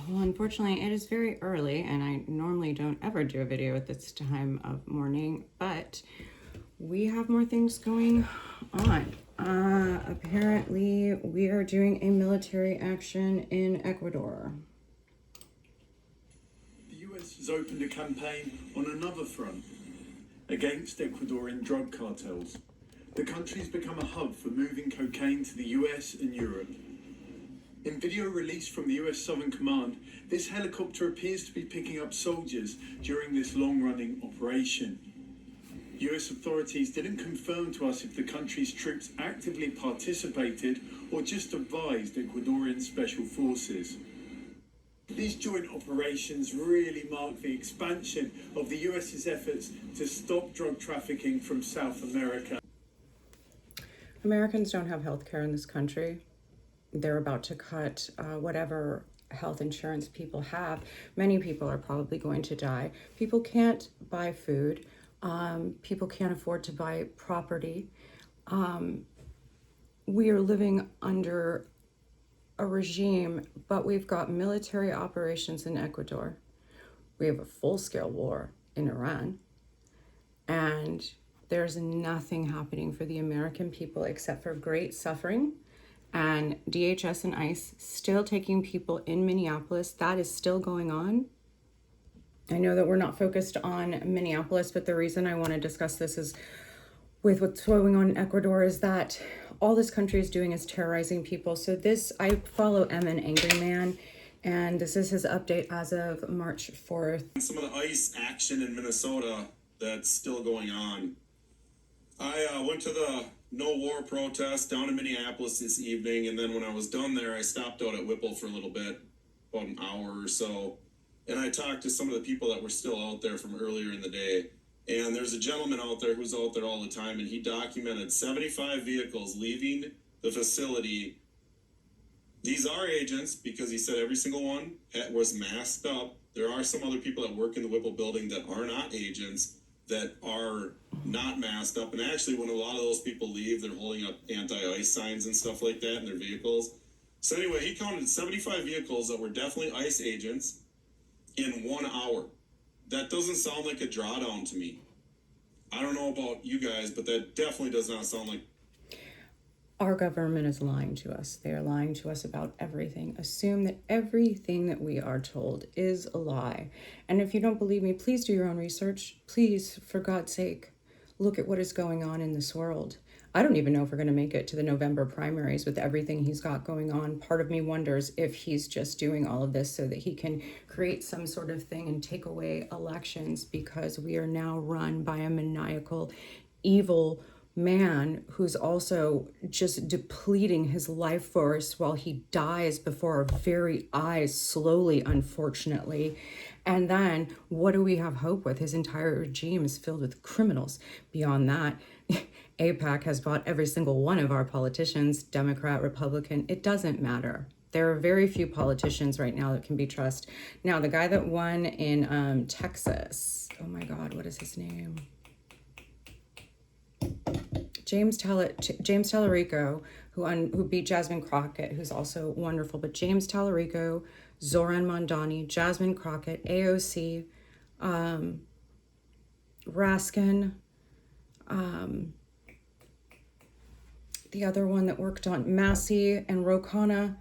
Well, unfortunately, it is very early, and I normally don't ever do a video at this time of morning, but we have more things going on. Apparently, we are doing a military action in Ecuador. The US has opened a campaign on another front against Ecuadorian drug cartels. The country's become a hub for moving cocaine to the US and Europe. In video released from the US Southern Command, this helicopter appears to be picking up soldiers during this long-running operation. US authorities didn't confirm to us if the country's troops actively participated or just advised Ecuadorian special forces. These joint operations really mark the expansion of the US's efforts to stop drug trafficking from South America. Americans don't have health care in this country. They're about to cut whatever health insurance people have. Many people are probably going to die. People can't buy food. People can't afford to buy property. We are living under a regime, but we've got military operations in Ecuador. We have a full-scale war in Iran. And there's nothing happening for the American people except for great suffering. And DHS and ICE still taking people in Minneapolis. That is still going on. I know that we're not focused on Minneapolis, but the reason I want to discuss this is with what's going on in Ecuador is that all this country is doing is terrorizing people. So I follow Emin Angry Man, and this is his update as of March 4th. Some of the ICE action in Minnesota that's still going on. I went to the No War protest down in Minneapolis this evening, and then when I was done there, I stopped out at Whipple for a little bit, about an hour or so, and I talked to some of the people that were still out there from earlier in the day. And there's a gentleman out there who's out there all the time, and he documented 75 vehicles leaving the facility. These are agents, because he said every single one was masked up. There are some other people that work in the Whipple building that are not agents, that are not masked up. And actually, when a lot of those people leave, they're holding up anti-ICE signs and stuff like that in their vehicles. So anyway, he counted 75 vehicles that were definitely ICE agents in 1 hour. That doesn't sound like a drawdown to me. I don't know about you guys, but that definitely does not sound like... Our government is lying to us. They are lying to us about everything. Assume that everything that we are told is a lie. And if you don't believe me, please do your own research. Please, for God's sake, look at what is going on in this world. I don't even know if we're going to make it to the November primaries with everything he's got going on. Part of me wonders if he's just doing all of this so that he can create some sort of thing and take away elections, because we are now run by a maniacal, evil man who's also just depleting his life force while he dies before our very eyes, slowly, unfortunately. And then what do we have hope with? His entire regime is filled with criminals. Beyond that, AIPAC has bought every single one of our politicians, Democrat, Republican. It doesn't matter. There are very few politicians right now that can be trusted. Now, the guy that won in Texas, oh my God, what is his name? James Tallarico, who beat Jasmine Crockett, who's also wonderful. But James Tallarico, Zoran Mondani, Jasmine Crockett, AOC, Raskin, the other one that worked on Massey and Ro Khanna.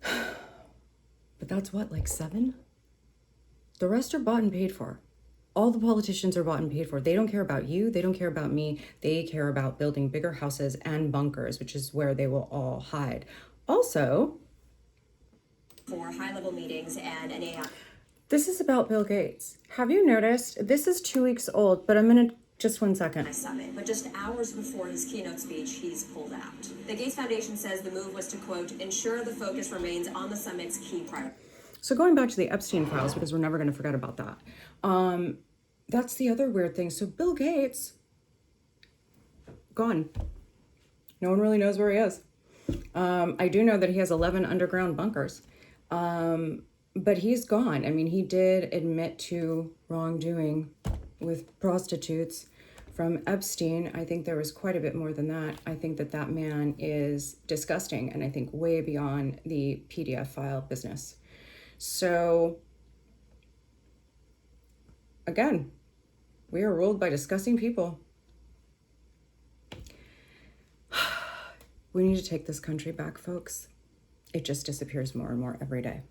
But that's what, like 7? The rest are bought and paid for. All the politicians are bought and paid for. They don't care about you. They don't care about me. They care about building bigger houses and bunkers, which is where they will all hide. Also, for high-level meetings and an AI. This is about Bill Gates. Have you noticed? This is 2 weeks old, but I'm going to just 1 second. Summit, but just hours before his keynote speech, he's pulled out. The Gates Foundation says the move was to, quote, ensure the focus remains on the summit's key priority. So going back to the Epstein files, because we're never going to forget about that. That's the other weird thing. So Bill Gates, gone. No one really knows where he is. I do know that he has 11 underground bunkers. But he's gone. I mean, he did admit to wrongdoing with prostitutes from Epstein. I think there was quite a bit more than that. I think that man is disgusting, and I think way beyond the PDF file business. So, again, we are ruled by disgusting people. We need to take this country back, folks. It just disappears more and more every day.